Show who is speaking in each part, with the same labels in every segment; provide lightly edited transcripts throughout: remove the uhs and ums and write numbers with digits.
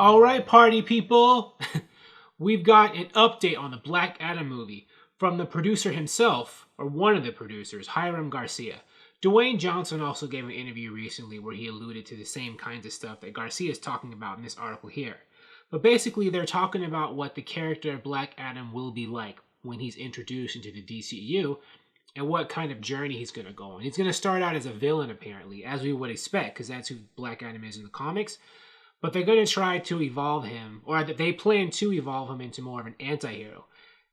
Speaker 1: All right, party people. We've got an update on the Black Adam movie from the producer himself, or one of the producers, Hiram Garcia. Dwayne Johnson also gave an interview recently where he alluded to the same kinds of stuff that Garcia is talking about in this article here. But basically, they're talking about what the character of Black Adam will be like when he's introduced into the DCEU and what kind of journey he's going to go on. He's going to start out as a villain, apparently, as we would expect, because that's who Black Adam is in the comics. But they're going to try to evolve him, or they plan to evolve him into more of an anti-hero.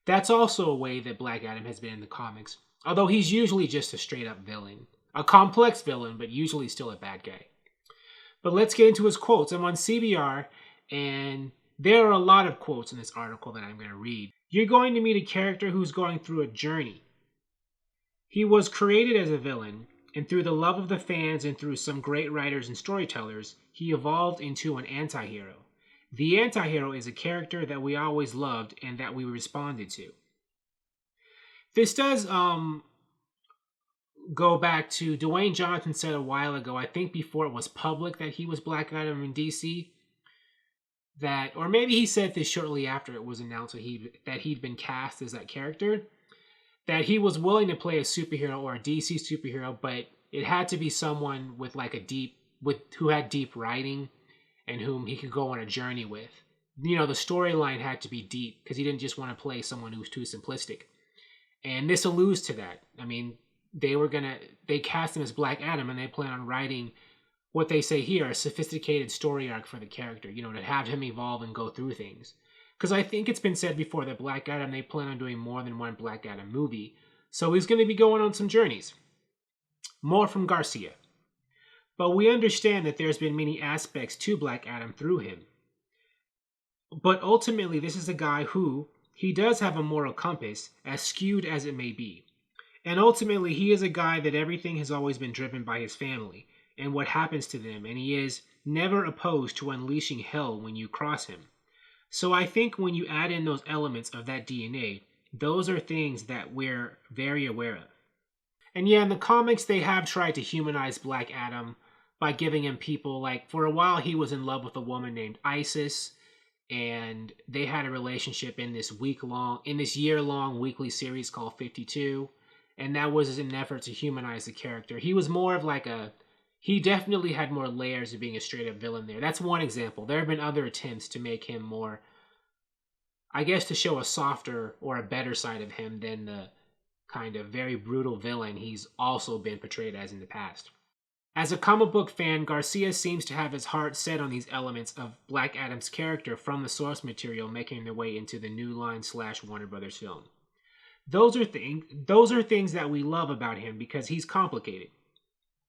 Speaker 1: That's also a way that Black Adam has been in the comics, although he's usually just a straight-up villain. A complex villain, but usually still a bad guy. But let's get into his quotes. I'm on CBR, and there are a lot of quotes in this article that I'm going to read. You're going to meet a character who's going through a journey. He was created as a villain, and through the love of the fans and through some great writers and storytellers, he evolved into an anti-hero. The anti-hero is a character that we always loved and that we responded to. This does go back to Dwayne Johnson said a while ago, I think before it was public that he was Black Adam in DC, that, or maybe he said this shortly after it was announced that he'd been cast as that character, that he was willing to play a superhero or a DC superhero, but it had to be someone with who had deep writing and whom he could go on a journey with. You know, the storyline had to be deep because he didn't just want to play someone who was too simplistic. And this alludes to that. I mean, they cast him as Black Adam and they plan on writing what they say here, a sophisticated story arc for the character, you know, to have him evolve and go through things. Because I think it's been said before that Black Adam, they plan on doing more than one Black Adam movie. So he's going to be going on some journeys. More from Garcia. But we understand that there's been many aspects to Black Adam through him. But ultimately, this is a guy who, he does have a moral compass, as skewed as it may be. And ultimately, he is a guy that everything has always been driven by his family and what happens to them. And he is never opposed to unleashing hell when you cross him. So I think when you add in those elements of that DNA, those are things that we're very aware of. And yeah, in the comics, they have tried to humanize Black Adam by giving him people like, for a while, he was in love with a woman named Isis, and they had a relationship in this year-long weekly series called 52, and that was an effort to humanize the character. He was more of like he definitely had more layers of being a straight-up villain there. That's one example. There have been other attempts to make him more, I guess, to show a softer or a better side of him than the kind of very brutal villain he's also been portrayed as in the past. As a comic book fan, Garcia seems to have his heart set on these elements of Black Adam's character from the source material making their way into the New Line / Warner Brothers film. Those are things that we love about him because he's complicated.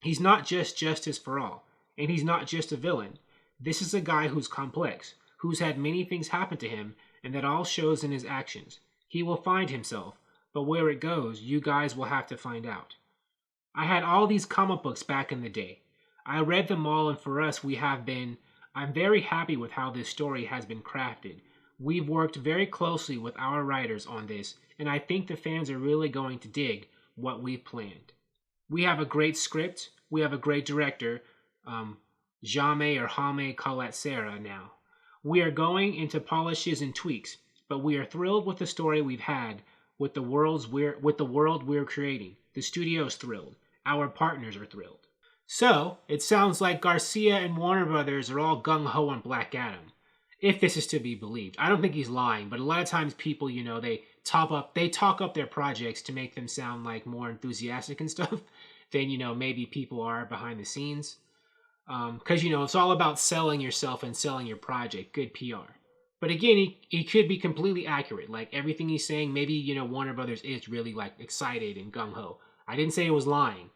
Speaker 1: He's not just justice for all, and he's not just a villain. This is a guy who's complex, who's had many things happen to him, and that all shows in his actions. He will find himself, but where it goes, you guys will have to find out. I had all these comic books back in the day. I read them all, and for us, I'm very happy with how this story has been crafted. We've worked very closely with our writers on this, and I think the fans are really going to dig what we've planned. We have a great script. We have a great director, Jaime Collet-Serra now. We are going into polishes and tweaks, but we are thrilled with the story we've had, with the world we're creating. The studio's thrilled. Our partners are thrilled. So, it sounds like Garcia and Warner Brothers are all gung-ho on Black Adam, if this is to be believed. I don't think he's lying, but a lot of times people, you know, they talk up their projects to make them sound like more enthusiastic and stuff than, you know, maybe people are behind the scenes. Because, you know, it's all about selling yourself and selling your project. Good PR. But again, he could be completely accurate. Like, everything he's saying, maybe, you know, Warner Brothers is really, like, excited and gung-ho. I didn't say he was lying.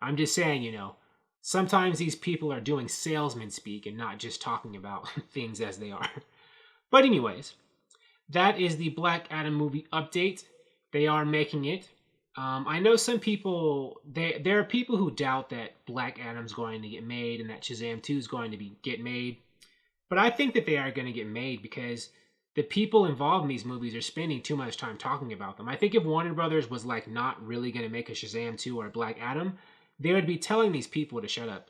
Speaker 1: I'm just saying, you know, sometimes these people are doing salesman speak and not just talking about things as they are. But anyways, that is the Black Adam movie update. They are making it. I know some people, there are people who doubt that Black Adam's going to get made and that Shazam 2 is going to get made. But I think that they are going to get made because the people involved in these movies are spending too much time talking about them. I think if Warner Brothers was like not really going to make a Shazam 2 or a Black Adam, they would be telling these people to shut up.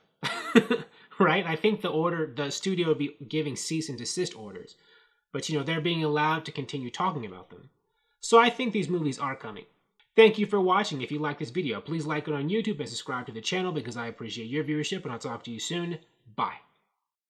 Speaker 1: right? I think the studio would be giving cease and desist orders. But, they're being allowed to continue talking about them. So I think these movies are coming. Thank you for watching. If you like this video, please like it on YouTube and subscribe to the channel because I appreciate your viewership, and I'll talk to you soon. Bye.